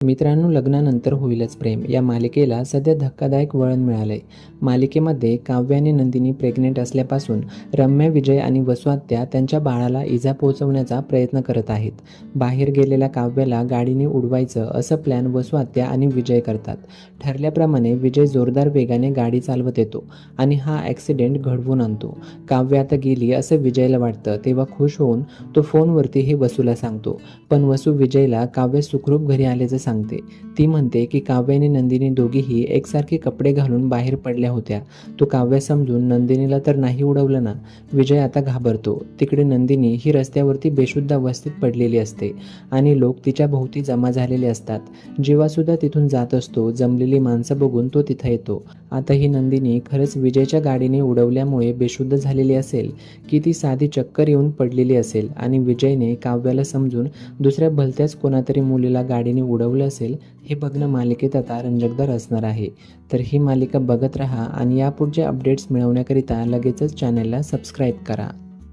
मित्रांनो, लग्नानंतर होईलच प्रेम या मालिकेला सध्या धक्कादायक वळण मिळालंय. मालिकेमध्ये काव्य आणि नंदिनी प्रेग्नेंट असल्यापासून रम्या, विजय आणि वसुआत्या त्यांच्या बाळाला इजा पोहोचवण्याचा प्रयत्न करत आहेत. बाहेर गेलेल्या काव्याला गाडीने उडवायचं असं प्लॅन वसुआत्या आणि विजय करतात. ठरल्याप्रमाणे विजय जोरदार वेगाने गाडी चालवत येतो आणि हा ॲक्सिडेंट घडवून आणतो. काव्य आता गेली असं विजयला वाटतं, तेव्हा खुश होऊन तो फोनवरती हे वसूला सांगतो. पण वसू विजयला काव्य सुखरूप घरी आल्याचं सांगते. ती म्हणते की काव्य आणि नंदिनी दोघीही एकसारखे कपडे घालून बाहेर पडल्या होत्या. तो काव्य समजून नंदिनीला तर नाही उडवलं ना. विजय आता घाबरतो. तिकडे नंदिनी ही रस्त्यावरती बेशुद्ध अवस्थेत पडलेली असते आणि लोक तिच्या भोवती जमा झालेले असतात. जीवा सुद्धा तिथून जात असतो. जमलेली माणसं बघून तो तिथं येतो. आता ही नंदिनी खरंच विजयच्या गाडीने उडवल्यामुळे बेशुद्ध झालेली असेल की ती साधी चक्कर येऊन पडलेली असेल आणि विजयने काव्याला समजून दुसऱ्या भलत्याच कोणातरी मुलीला गाडीने उडवलं असेल, हे बघणं मालिकेत आता रंजकदार असणार आहे. तर ही मालिका बघत राहा आणि यापुढचे अपडेट्स मिळवण्याकरिता लगेचच चॅनलला सबस्क्राईब करा.